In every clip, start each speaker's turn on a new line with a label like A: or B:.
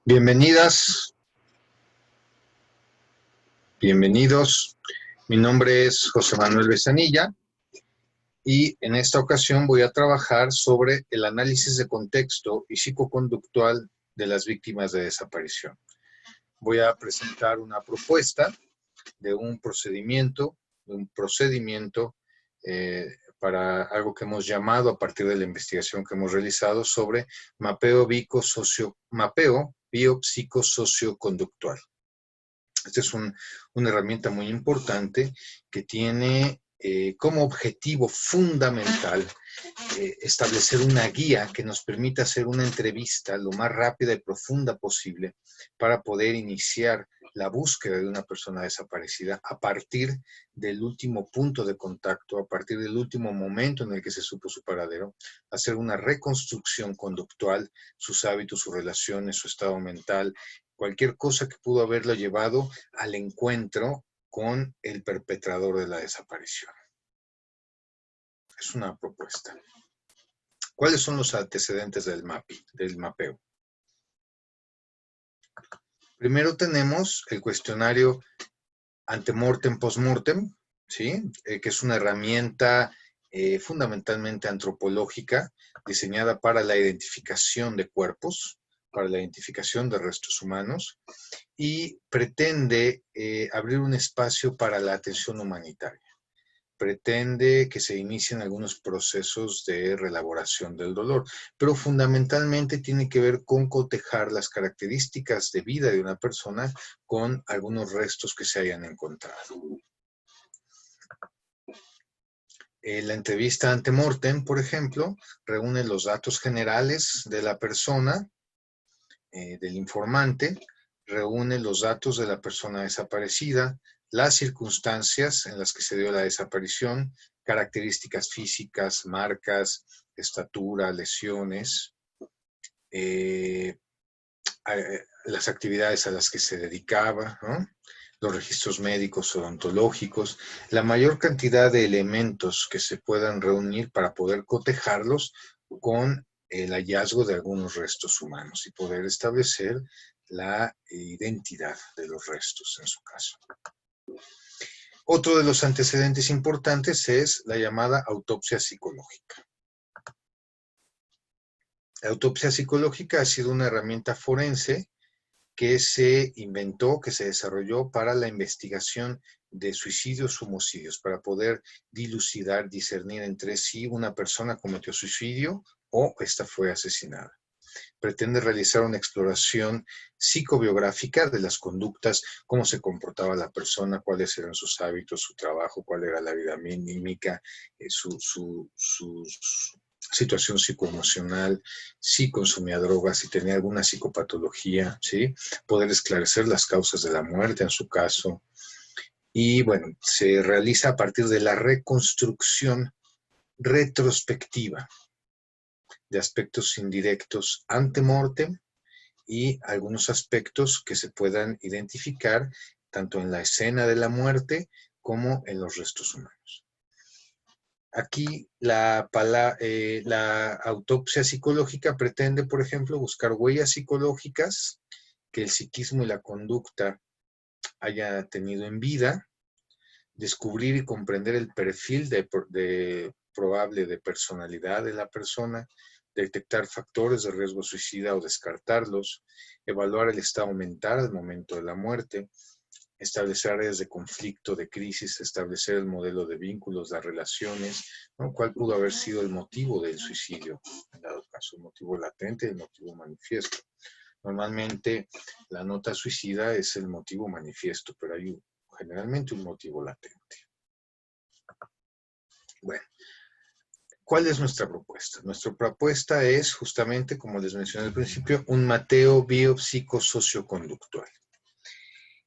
A: Bienvenidas, bienvenidos. Mi nombre es José Manuel Besanilla y en esta ocasión voy a trabajar sobre el análisis de contexto y psicoconductual de las víctimas de desaparición. Voy a presentar una propuesta de un procedimiento, para algo que hemos llamado a partir de la investigación que hemos realizado sobre mapeo biopsicosocioconductual. Esta es una herramienta muy importante que tiene como objetivo fundamental establecer una guía que nos permita hacer una entrevista lo más rápida y profunda posible para poder iniciar la búsqueda de una persona desaparecida a partir del último punto de contacto, a partir del último momento en el que se supo su paradero, hacer una reconstrucción conductual, sus hábitos, sus relaciones, su estado mental, cualquier cosa que pudo haberlo llevado al encuentro con el perpetrador de la desaparición. Es una propuesta. ¿Cuáles son los antecedentes del mapeo? Primero tenemos el cuestionario antemortem postmortem, ¿sí? Que es una herramienta fundamentalmente antropológica diseñada para la identificación de cuerpos, para la identificación de restos humanos y pretende abrir un espacio para la atención humanitaria. Pretende que se inicien algunos procesos de reelaboración del dolor, pero fundamentalmente tiene que ver con cotejar las características de vida de una persona con algunos restos que se hayan encontrado. La entrevista antemortem, por ejemplo, reúne los datos generales de la persona, del informante, reúne los datos de la persona desaparecida, las circunstancias en las que se dio la desaparición, características físicas, marcas, estatura, lesiones, las actividades a las que se dedicaba, ¿no? Los registros médicos odontológicos, la mayor cantidad de elementos que se puedan reunir para poder cotejarlos con el hallazgo de algunos restos humanos y poder establecer la identidad de los restos en su caso. Otro de los antecedentes importantes es la llamada autopsia psicológica. La autopsia psicológica ha sido una herramienta forense que se inventó, que se desarrolló para la investigación de suicidios o homicidios, para poder dilucidar, discernir entre si una persona cometió suicidio o esta fue asesinada. Pretende realizar una exploración psicobiográfica de las conductas, cómo se comportaba la persona, cuáles eran sus hábitos, su trabajo, cuál era la vida mímica, su situación psicoemocional, si consumía drogas, si tenía alguna psicopatología, ¿sí? Poder esclarecer las causas de la muerte en su caso. Y bueno, se realiza a partir de la reconstrucción retrospectiva de aspectos indirectos antemortem y algunos aspectos que se puedan identificar tanto en la escena de la muerte como en los restos humanos. Aquí la autopsia psicológica pretende, por ejemplo, buscar huellas psicológicas que el psiquismo y la conducta haya tenido en vida, descubrir y comprender el perfil probable de personalidad de la persona, detectar factores de riesgo suicida o descartarlos, evaluar el estado mental al momento de la muerte, establecer áreas de conflicto, de crisis, establecer el modelo de vínculos, las relaciones, ¿no? ¿Cuál pudo haber sido el motivo del suicidio? En dado caso, el motivo latente y el motivo manifiesto. Normalmente la nota suicida es el motivo manifiesto, pero hay generalmente un motivo latente. Bueno, ¿cuál es nuestra propuesta? Nuestra propuesta es justamente, como les mencioné al principio, un mapeo biopsicosocioconductual.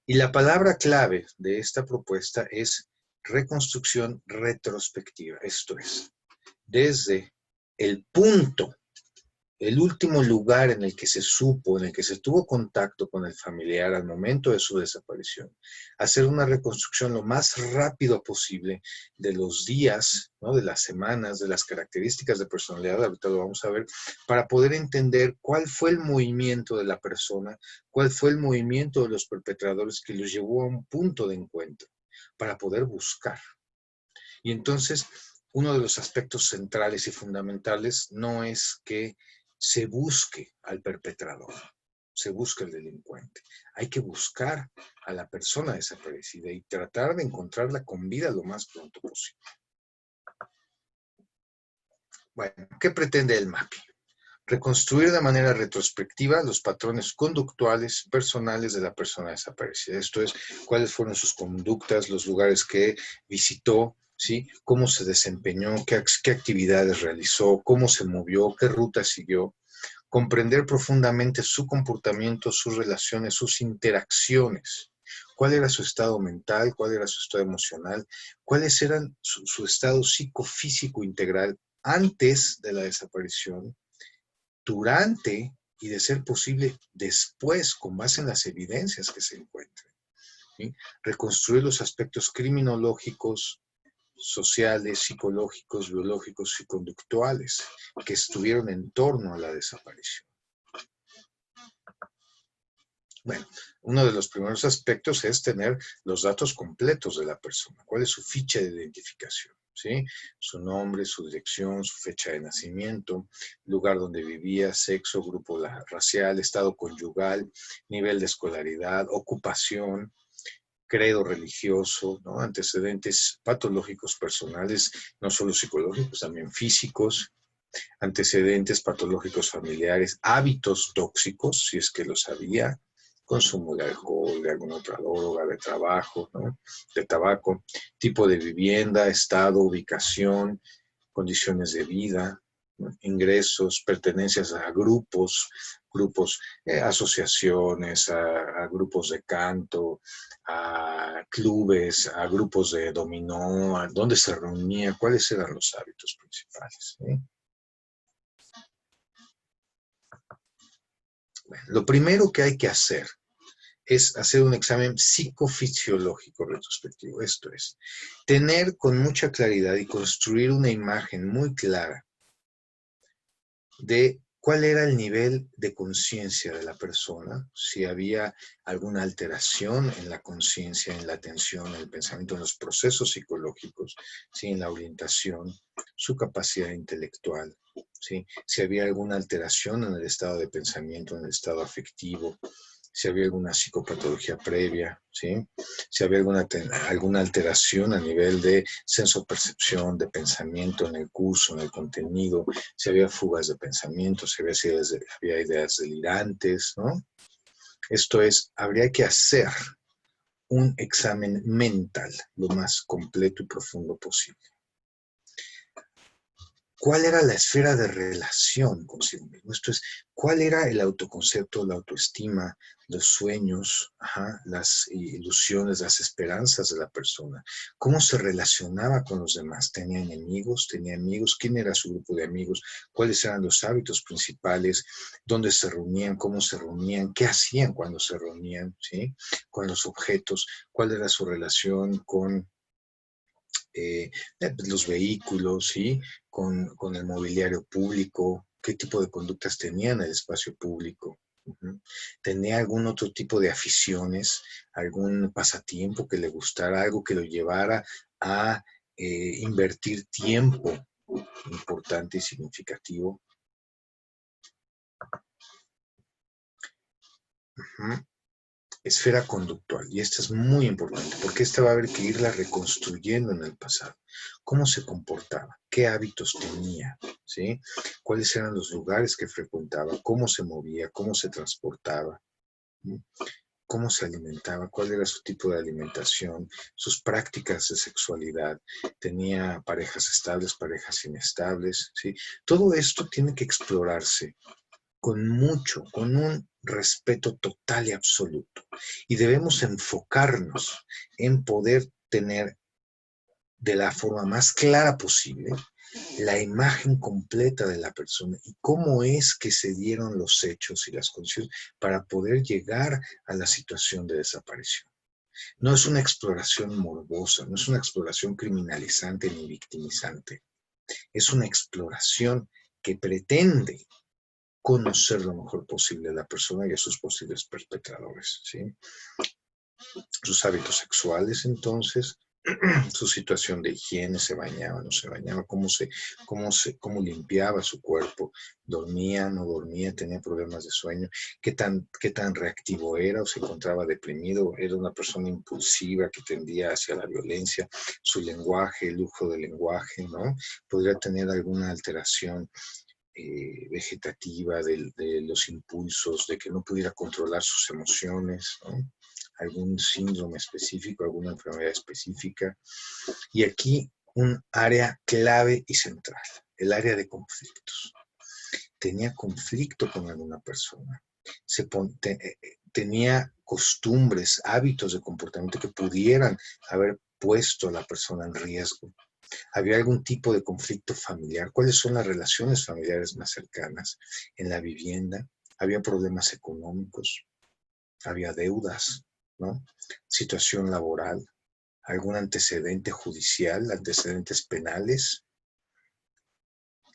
A: Y la palabra clave de esta propuesta es reconstrucción retrospectiva. Esto es, desde el punto el último lugar en el que se supo, en el que se tuvo contacto con el familiar al momento de su desaparición, hacer una reconstrucción lo más rápido posible de los días, ¿no? De las semanas, de las características de personalidad, ahorita lo vamos a ver, para poder entender cuál fue el movimiento de la persona, cuál fue el movimiento de los perpetradores que los llevó a un punto de encuentro, para poder buscar. Y entonces, uno de los aspectos centrales y fundamentales no es que se busque al perpetrador, se busque al delincuente. Hay que buscar a la persona desaparecida y tratar de encontrarla con vida lo más pronto posible. Bueno, ¿qué pretende el mapping? Reconstruir de manera retrospectiva los patrones conductuales personales de la persona desaparecida. Esto es, cuáles fueron sus conductas, los lugares que visitó, ¿sí? Cómo se desempeñó, qué actividades realizó, cómo se movió, qué ruta siguió. Comprender profundamente su comportamiento, sus relaciones, sus interacciones. ¿Cuál era su estado mental? ¿Cuál era su estado emocional? ¿Cuáles eran su estado psicofísico integral antes de la desaparición, durante y, de ser posible, después, con base en las evidencias que se encuentren? ¿Sí? Reconstruir los aspectos criminológicos, sociales, psicológicos, biológicos y conductuales que estuvieron en torno a la desaparición. Bueno, uno de los primeros aspectos es tener los datos completos de la persona. ¿Cuál es su ficha de identificación? ¿Sí? Su nombre, su dirección, su fecha de nacimiento, lugar donde vivía, sexo, grupo racial, estado conyugal, nivel de escolaridad, ocupación, credo religioso, ¿no? Antecedentes patológicos personales, no solo psicológicos, también físicos, antecedentes patológicos familiares, hábitos tóxicos, si es que los había, consumo de alcohol, de alguna otra droga, de trabajo, ¿no? De tabaco, tipo de vivienda, estado, ubicación, condiciones de vida, ¿no? Ingresos, pertenencias a grupos, asociaciones, a grupos de canto, a clubes, a grupos de dominó, a dónde se reunía, cuáles eran los hábitos principales, ¿sí? Bueno, lo primero que hay que hacer es hacer un examen psicofisiológico retrospectivo. Esto es, tener con mucha claridad y construir una imagen muy clara de cuál era el nivel de conciencia de la persona, si había alguna alteración en la conciencia, en la atención, en el pensamiento, en los procesos psicológicos, ¿sí? En la orientación, su capacidad intelectual, ¿sí? Si había alguna alteración en el estado de pensamiento, en el estado afectivo, si había alguna psicopatología previa, ¿sí? Si había alguna alteración a nivel de senso-percepción, de pensamiento en el curso, en el contenido, si había fugas de pensamiento, si había ideas delirantes, ¿no? Esto es, habría que hacer un examen mental lo más completo y profundo posible. ¿Cuál era la esfera de relación consigo mismo? Esto es, ¿cuál era el autoconcepto, la autoestima, los sueños, las ilusiones, las esperanzas de la persona? ¿Cómo se relacionaba con los demás? ¿Tenía enemigos? ¿Tenía amigos? ¿Quién era su grupo de amigos? ¿Cuáles eran los hábitos principales? ¿Dónde se reunían? ¿Cómo se reunían? ¿Qué hacían cuando se reunían? ¿Sí? Con los objetos. ¿Cuál era su relación con los vehículos, ¿sí? Con el mobiliario público, qué tipo de conductas tenía en el espacio público? ¿Tenía algún otro tipo de aficiones, algún pasatiempo que le gustara, algo que lo llevara a invertir tiempo importante y significativo? Esfera conductual, y esta es muy importante, porque esta va a haber que irla reconstruyendo en el pasado. ¿Cómo se comportaba? ¿Qué hábitos tenía? ¿Sí? ¿Cuáles eran los lugares que frecuentaba? ¿Cómo se movía? ¿Cómo se transportaba? ¿Cómo se alimentaba? ¿Cuál era su tipo de alimentación? Sus prácticas de sexualidad. ¿Tenía parejas estables, parejas inestables? ¿Sí? Todo esto tiene que explorarse con un respeto total y absoluto. Y debemos enfocarnos en poder tener de la forma más clara posible la imagen completa de la persona y cómo es que se dieron los hechos y las condiciones para poder llegar a la situación de desaparición. No es una exploración morbosa, no es una exploración criminalizante ni victimizante. Es una exploración que pretende conocer lo mejor posible a la persona y a sus posibles perpetradores, ¿sí? Sus hábitos sexuales, entonces, su situación de higiene, se bañaba, no se bañaba, cómo limpiaba su cuerpo, dormía, no dormía, tenía problemas de sueño, qué tan reactivo era o se encontraba deprimido, era una persona impulsiva que tendía hacia la violencia, su lenguaje, el uso del lenguaje, ¿no? Podría tener alguna alteración vegetativa de los impulsos, de que no pudiera controlar sus emociones, ¿no? Algún síndrome específico, alguna enfermedad específica. Y aquí un área clave y central, el área de conflictos. Tenía conflicto con alguna persona, tenía costumbres, hábitos de comportamiento que pudieran haber puesto a la persona en riesgo. ¿Había algún tipo de conflicto familiar? ¿Cuáles son las relaciones familiares más cercanas? En la vivienda, ¿había problemas económicos? ¿Había deudas? ¿No? Situación laboral, algún antecedente judicial, antecedentes penales,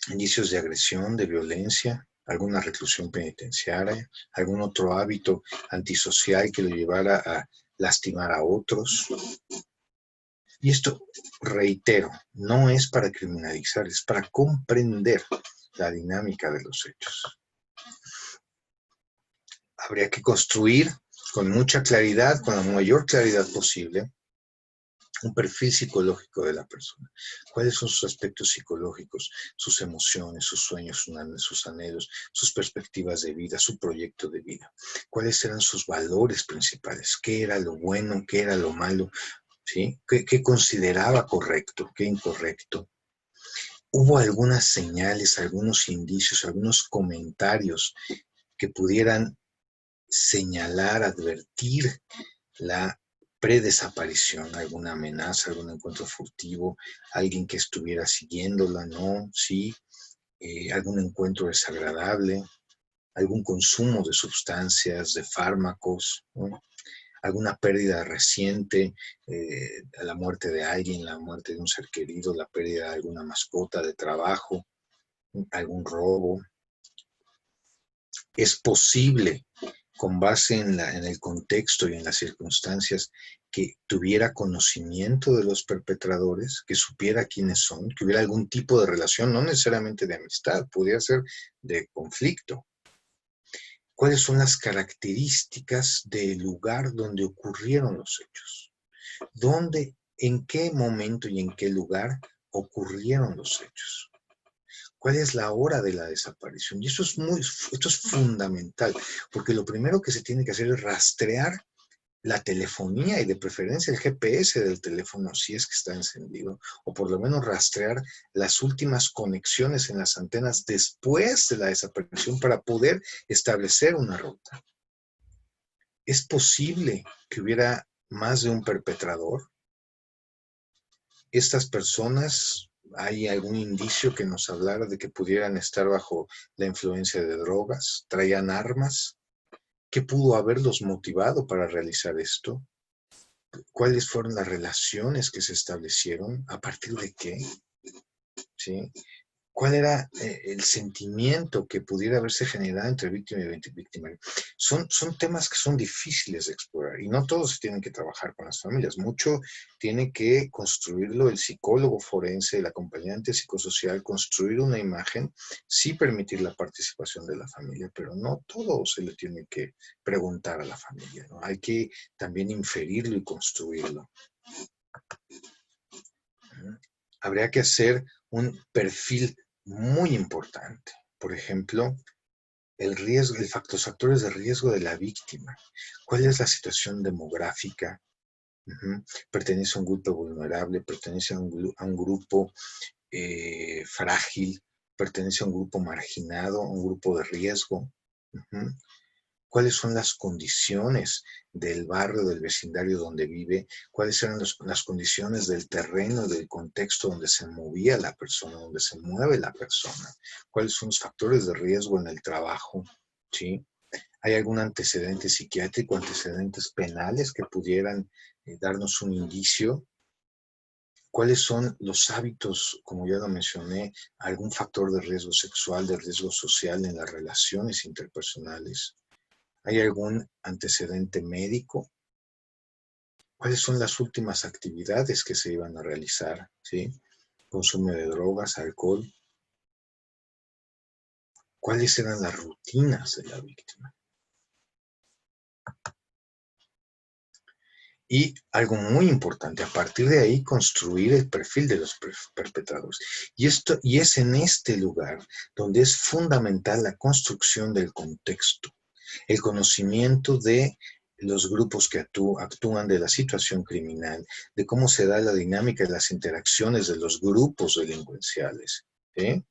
A: indicios de agresión, de violencia, alguna reclusión penitenciaria, algún otro hábito antisocial que lo llevara a lastimar a otros. Y esto, reitero, no es para criminalizar, es para comprender la dinámica de los hechos. Habría que construir con mucha claridad, con la mayor claridad posible, un perfil psicológico de la persona. ¿Cuáles son sus aspectos psicológicos, sus emociones, sus sueños, sus anhelos, sus perspectivas de vida, su proyecto de vida? ¿Cuáles eran sus valores principales? ¿Qué era lo bueno? ¿Qué era lo malo? ¿Sí? ¿Qué consideraba correcto? ¿Qué incorrecto? ¿Hubo algunas señales, algunos indicios, algunos comentarios que pudieran señalar, advertir la predesaparición, alguna amenaza, algún encuentro furtivo, alguien que estuviera siguiéndola, ¿no? Sí, algún encuentro desagradable, algún consumo de sustancias, de fármacos, ¿no? Alguna pérdida reciente, la muerte de alguien, la muerte de un ser querido, la pérdida de alguna mascota, de trabajo, algún robo. Es posible, con base en el contexto y en las circunstancias, que tuviera conocimiento de los perpetradores, que supiera quiénes son, que hubiera algún tipo de relación, no necesariamente de amistad, pudiera ser de conflicto. ¿Cuáles son las características del lugar donde ocurrieron los hechos? ¿Dónde, en qué momento y en qué lugar ocurrieron los hechos? ¿Cuál es la hora de la desaparición? Y esto es fundamental, porque lo primero que se tiene que hacer es rastrear la telefonía y de preferencia el GPS del teléfono si es que está encendido, o por lo menos rastrear las últimas conexiones en las antenas después de la desaparición para poder establecer una ruta. ¿Es posible que hubiera más de un perpetrador? Estas personas, ¿hay algún indicio que nos hablara de que pudieran estar bajo la influencia de drogas? ¿Traían armas? ¿Qué pudo haberlos motivado para realizar esto? ¿Cuáles fueron las relaciones que se establecieron? ¿A partir de qué? ¿Sí? ¿Cuál era el sentimiento que pudiera haberse generado entre víctima y victimario? Son temas que son difíciles de explorar y no todos se tienen que trabajar con las familias. Mucho tiene que construirlo el psicólogo forense, el acompañante psicosocial, construir una imagen, sí permitir la participación de la familia, pero no todo se le tiene que preguntar a la familia, ¿no? Hay que también inferirlo y construirlo. Habría que hacer un perfil muy importante. Por ejemplo, los factores de riesgo de la víctima. ¿Cuál es la situación demográfica? ¿Pertenece a un grupo vulnerable? ¿Pertenece a un grupo frágil? ¿Pertenece a un grupo marginado? ¿A un grupo de riesgo? cuáles son las condiciones del barrio, del vecindario donde vive, cuáles eran las condiciones del terreno, del contexto donde se movía la persona, donde se mueve la persona, cuáles son los factores de riesgo en el trabajo, ¿sí? ¿Hay algún antecedente psiquiátrico, antecedentes penales que pudieran darnos un indicio? ¿Cuáles son los hábitos, como ya lo mencioné, algún factor de riesgo sexual, de riesgo social en las relaciones interpersonales? ¿Hay algún antecedente médico? ¿Cuáles son las últimas actividades que se iban a realizar? ¿Sí? Consumo de drogas, alcohol. ¿Cuáles eran las rutinas de la víctima? Y algo muy importante, a partir de ahí construir el perfil de los perpetradores. Y es en este lugar donde es fundamental la construcción del contexto, el conocimiento de los grupos que actúan, de la situación criminal, de cómo se da la dinámica de las interacciones de los grupos delincuenciales. ¿Sí?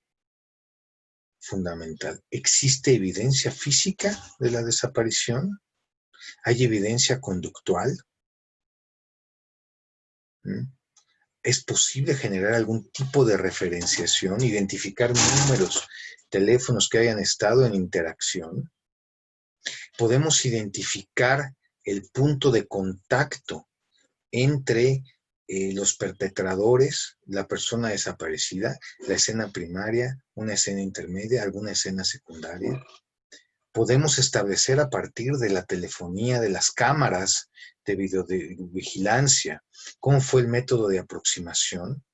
A: Fundamental. ¿Existe evidencia física de la desaparición? ¿Hay evidencia conductual? ¿Mm? ¿Es posible generar algún tipo de referenciación, identificar números, teléfonos que hayan estado en interacción? ¿Podemos identificar el punto de contacto entre los perpetradores, la persona desaparecida, la escena primaria, una escena intermedia, alguna escena secundaria? Podemos establecer a partir de la telefonía, de las cámaras de videovigilancia, cómo fue el método de aproximación,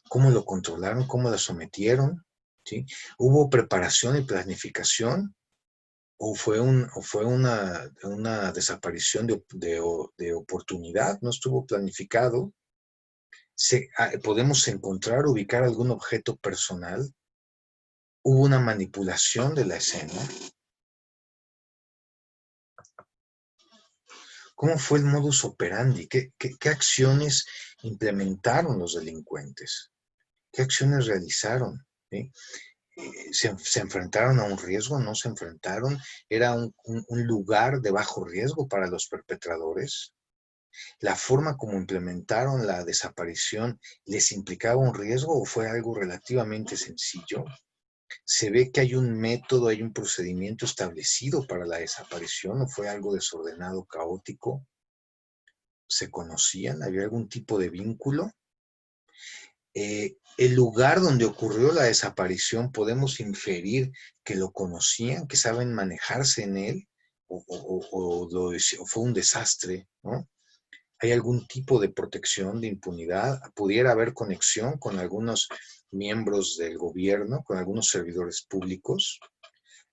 A: cómo lo controlaron, cómo lo sometieron, ¿sí? ¿Hubo preparación y planificación? ¿O fue una desaparición de oportunidad? ¿No estuvo planificado? ¿Podemos encontrar, ubicar algún objeto personal? ¿Hubo una manipulación de la escena? ¿Cómo fue el modus operandi? ¿Qué acciones implementaron los delincuentes? ¿Qué acciones realizaron? ¿Sí? ¿Se enfrentaron a un riesgo? ¿No se enfrentaron? ¿Era un lugar de bajo riesgo para los perpetradores? ¿La forma como implementaron la desaparición les implicaba un riesgo o fue algo relativamente sencillo? ¿Se ve que hay un método, hay un procedimiento establecido para la desaparición o fue algo desordenado, caótico? ¿Se conocían? ¿Había algún tipo de vínculo? El lugar donde ocurrió la desaparición, podemos inferir que lo conocían, que saben manejarse en él, o fue un desastre, ¿no? ¿Hay algún tipo de protección, de impunidad? ¿Pudiera haber conexión con algunos miembros del gobierno, con algunos servidores públicos?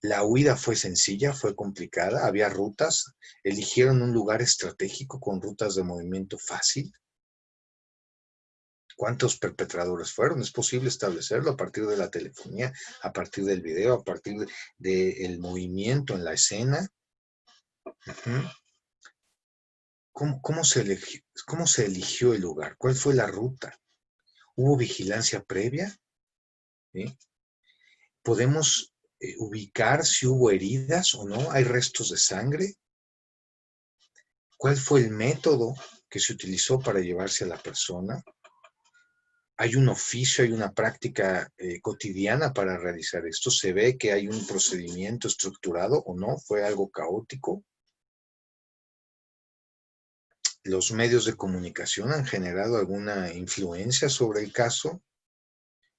A: ¿La huida fue sencilla, fue complicada? ¿Había rutas? ¿Eligieron un lugar estratégico con rutas de movimiento fácil? ¿Cuántos perpetradores fueron? Es posible establecerlo a partir de la telefonía, a partir del video, a partir del movimiento en la escena. Uh-huh. ¿Cómo se eligió el lugar? ¿Cuál fue la ruta? ¿Hubo vigilancia previa? ¿Sí? ¿Podemos ubicar si hubo heridas o no? ¿Hay restos de sangre? ¿Cuál fue el método que se utilizó para llevarse a la persona? ¿Hay un oficio, hay una práctica cotidiana para realizar esto? ¿Se ve que hay un procedimiento estructurado o no? ¿Fue algo caótico? ¿Los medios de comunicación han generado alguna influencia sobre el caso?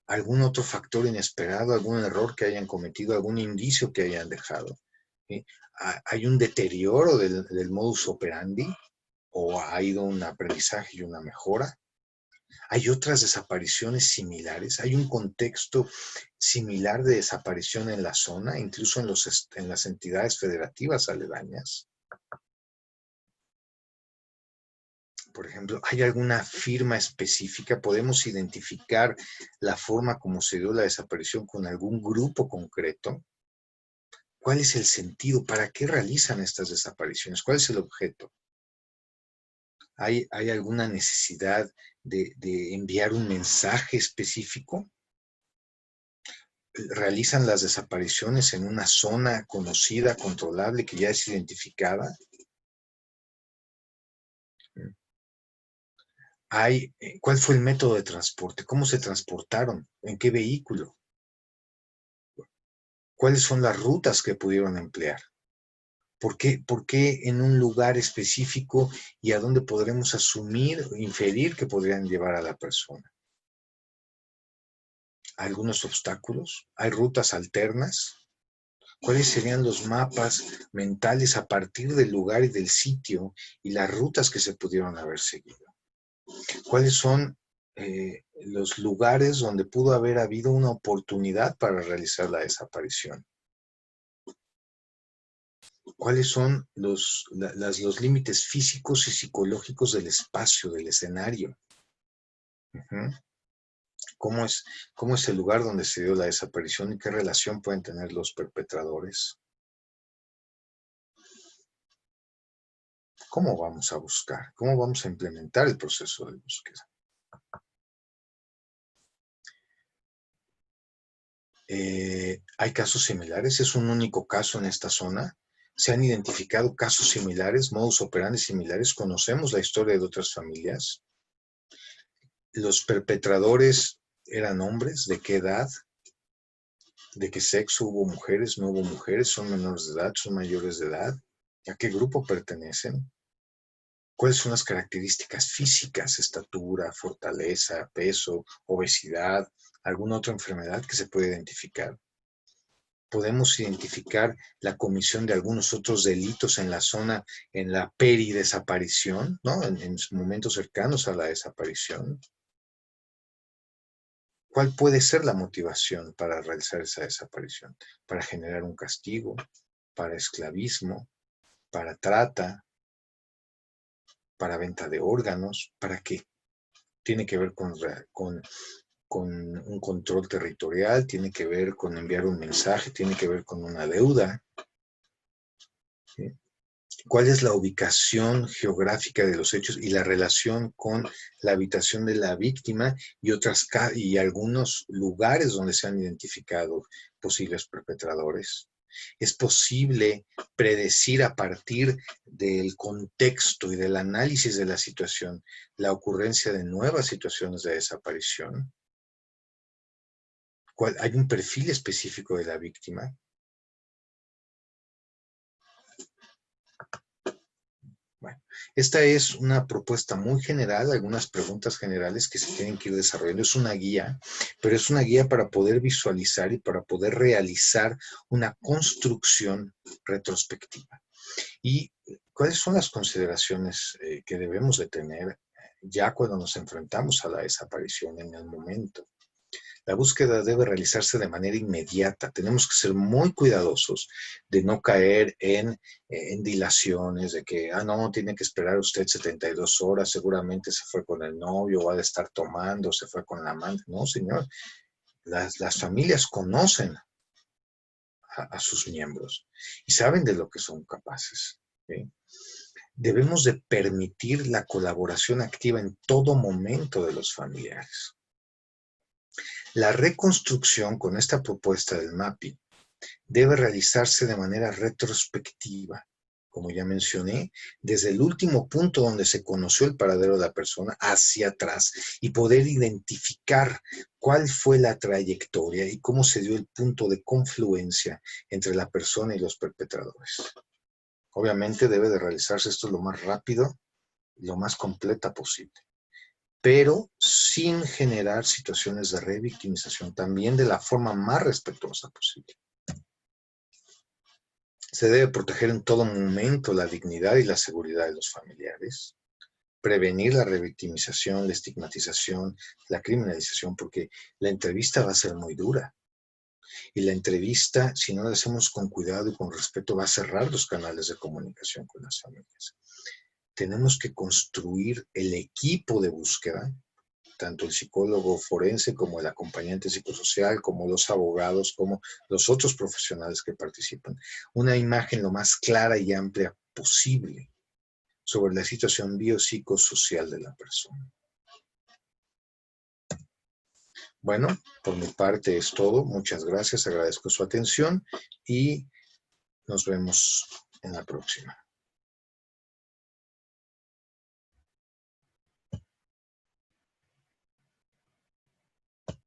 A: ¿Algún otro factor inesperado, algún error que hayan cometido, algún indicio que hayan dejado? ¿Sí? ¿Hay un deterioro del modus operandi? ¿O ha ido un aprendizaje y una mejora? ¿Hay otras desapariciones similares? ¿Hay un contexto similar de desaparición en la zona, incluso en las entidades federativas aledañas? Por ejemplo, ¿hay alguna firma específica? ¿Podemos identificar la forma como se dio la desaparición con algún grupo concreto? ¿Cuál es el sentido? ¿Para qué realizan estas desapariciones? ¿Cuál es el objeto? ¿Hay alguna necesidad de enviar un mensaje específico? realizan las desapariciones en una zona conocida, controlable, que ya es identificada. ¿Cuál fue el método de transporte? ¿Cómo se transportaron? ¿En qué vehículo? ¿Cuáles son las rutas que pudieron emplear? ¿Por qué en un lugar específico y a dónde podremos asumir o inferir que podrían llevar a la persona? ¿Algunos obstáculos? ¿Hay rutas alternas? ¿Cuáles serían los mapas mentales a partir del lugar y del sitio y las rutas que se pudieron haber seguido? ¿Cuáles son los lugares donde pudo haber habido una oportunidad para realizar la desaparición? ¿Cuáles son los límites físicos y psicológicos del espacio, del escenario? Uh-huh. ¿Cómo es el lugar donde se dio la desaparición y qué relación pueden tener los perpetradores? ¿Cómo vamos a buscar? ¿Cómo vamos a implementar el proceso de búsqueda? ¿Hay casos similares? ¿Es un único caso en esta zona? ¿Se han identificado casos similares, modus operandi similares? ¿Conocemos la historia de otras familias? ¿Los perpetradores eran hombres? ¿De qué edad? ¿De qué sexo? ¿Hubo mujeres? ¿No hubo mujeres? ¿Son menores de edad? ¿Son mayores de edad? ¿A qué grupo pertenecen? ¿Cuáles son las características físicas? Estatura, fortaleza, peso, obesidad, alguna otra enfermedad que se puede identificar. Podemos identificar la comisión de algunos otros delitos en la zona, en la peridesaparición, ¿no? En momentos cercanos a la desaparición. ¿Cuál puede ser la motivación para realizar esa desaparición? Para generar un castigo, para esclavismo, para trata, para venta de órganos, ¿para qué? Tiene que ver con un control territorial, tiene que ver con enviar un mensaje, tiene que ver con una deuda. ¿Sí? ¿Cuál es la ubicación geográfica de los hechos y la relación con la habitación de la víctima y algunos lugares donde se han identificado posibles perpetradores? ¿Es posible predecir a partir del contexto y del análisis de la situación la ocurrencia de nuevas situaciones de desaparición? ¿Hay un perfil específico de la víctima? Bueno, esta es una propuesta muy general, algunas preguntas generales que se tienen que ir desarrollando. Es una guía, pero es una guía para poder visualizar y para poder realizar una construcción retrospectiva. ¿Y cuáles son las consideraciones que debemos de tener ya cuando nos enfrentamos a la desaparición en el momento? La búsqueda debe realizarse de manera inmediata. Tenemos que ser muy cuidadosos de no caer en dilaciones, de que, no, tiene que esperar usted 72 horas, seguramente se fue con el novio, va a estar tomando, se fue con la amante. No, señor. Las familias conocen a sus miembros y saben de lo que son capaces. ¿Sí? Debemos de permitir la colaboración activa en todo momento de los familiares. La reconstrucción con esta propuesta del mapping debe realizarse de manera retrospectiva, como ya mencioné, desde el último punto donde se conoció el paradero de la persona hacia atrás y poder identificar cuál fue la trayectoria y cómo se dio el punto de confluencia entre la persona y los perpetradores. Obviamente debe de realizarse esto lo más rápido y lo más completa posible, pero sin generar situaciones de revictimización, también de la forma más respetuosa posible. Se debe proteger en todo momento la dignidad y la seguridad de los familiares, prevenir la revictimización, la estigmatización, la criminalización, porque la entrevista va a ser muy dura. Y la entrevista, si no la hacemos con cuidado y con respeto, va a cerrar los canales de comunicación con las familias. Tenemos que construir el equipo de búsqueda, tanto el psicólogo forense como el acompañante psicosocial, como los abogados, como los otros profesionales que participan. Una imagen lo más clara y amplia posible sobre la situación biopsicosocial de la persona. Bueno, por mi parte es todo. Muchas gracias, agradezco su atención y nos vemos en la próxima.